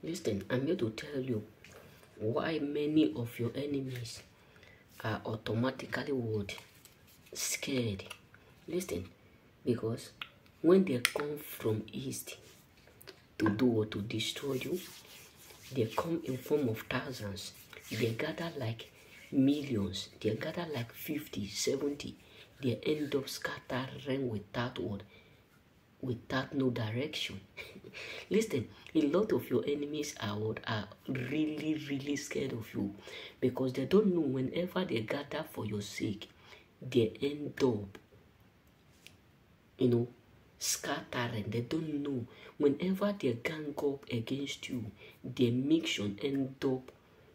Listen, I'm here to tell you why many of your enemies are automatically what? Scared. Listen, because when they come from east to do or to destroy you, they come in form of thousands. They gather like millions. They gather like 50, 70. They end up scattering without what? Without no direction. Listen, a lot of your enemies are really scared of you because they don't know whenever they gather for your sake, they end up, scattering. They don't know whenever they gang up against you, their mission end up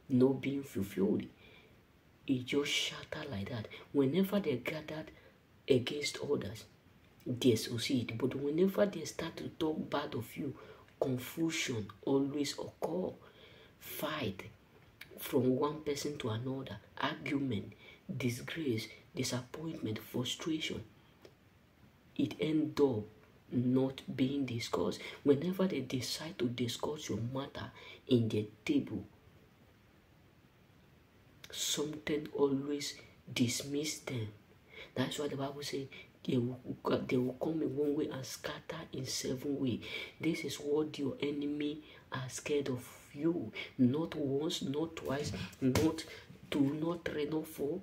not being fulfilled. It just shatter like that. Whenever they gathered against others, they succeed. But whenever they start to talk bad of you, confusion always occur. Fight from one person to another, argument, disgrace, disappointment, frustration. It ends up not being discussed. Whenever they decide to discuss your matter in the table, something always dismiss them. That's why the Bible says they will come in one way and scatter in 7 ways. This is what your enemy are scared of you. Not once, not twice, not two, not three, not four.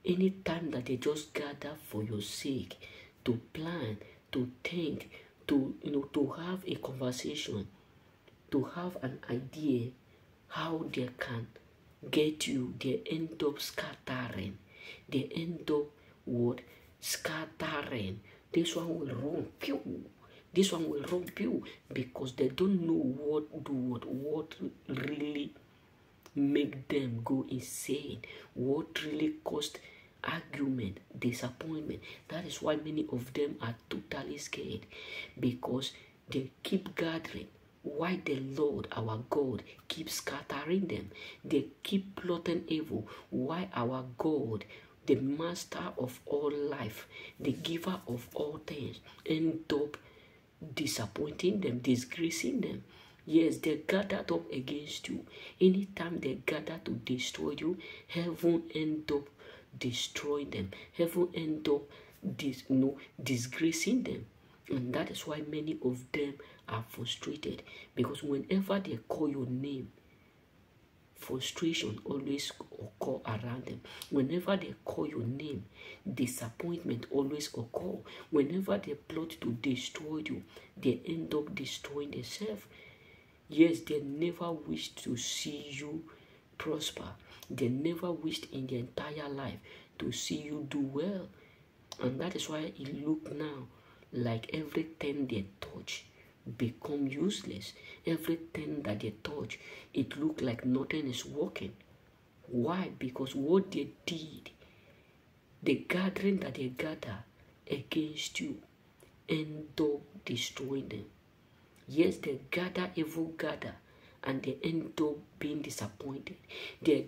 Any time that they just gather for your sake, to plan, to think, to have a conversation, to have an idea how they can get you, they end up scattering. They end up what? Scattering. This one will run pew. This one will run pew because they don't know what really make them go insane, what really caused argument, disappointment. That is why many of them are totally scared, because they keep gathering. Why the Lord our God keeps scattering them? They keep plotting evil. Why our God, the master of all life, the giver of all things, end up disappointing them, disgracing them? Yes, they gathered up against you. Anytime they gather to destroy you, heaven end up destroying them. Heaven end up disgracing them. And that is why many of them are frustrated, because whenever they call your name, frustration always occur around them. Whenever they call your name, disappointment always occur. Whenever they plot to destroy you, they end up destroying themselves. Yes, they never wish to see you prosper. They never wished in their entire life to see you do well. And that is why it look now like everything they touch become useless. Everything that they touch, it look like nothing is working. Why? Because what they did, the gathering that they gather against you, end up destroying them. Yes, they evil gather, and they end up being disappointed. They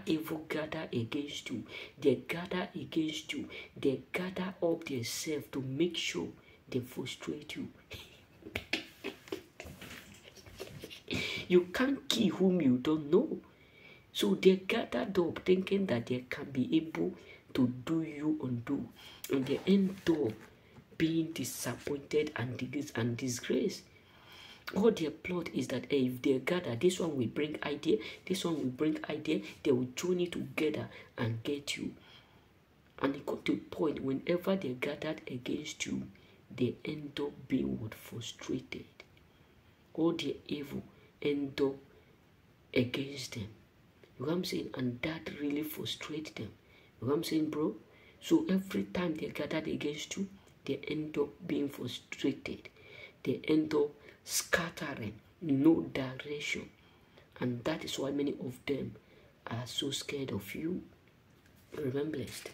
evil gather against you. They gather against you. They gather up themselves to make sure they frustrate you. You can't kill whom you don't know. So they gathered up thinking that they can be able to do you undo. And they end up being disappointed and disgraced. All their plot is that if they gather, this one will bring idea, this one will bring idea, they will join it together and get you. And it got to a point, whenever they gathered against you, they end up being frustrated. All their evil end up against them. You know what I'm saying? And that really frustrates them. You know what I'm saying, bro? So every time they gathered against you, they end up being frustrated. They end up scattering, no direction. And that is why many of them are so scared of you. Remember, blessed.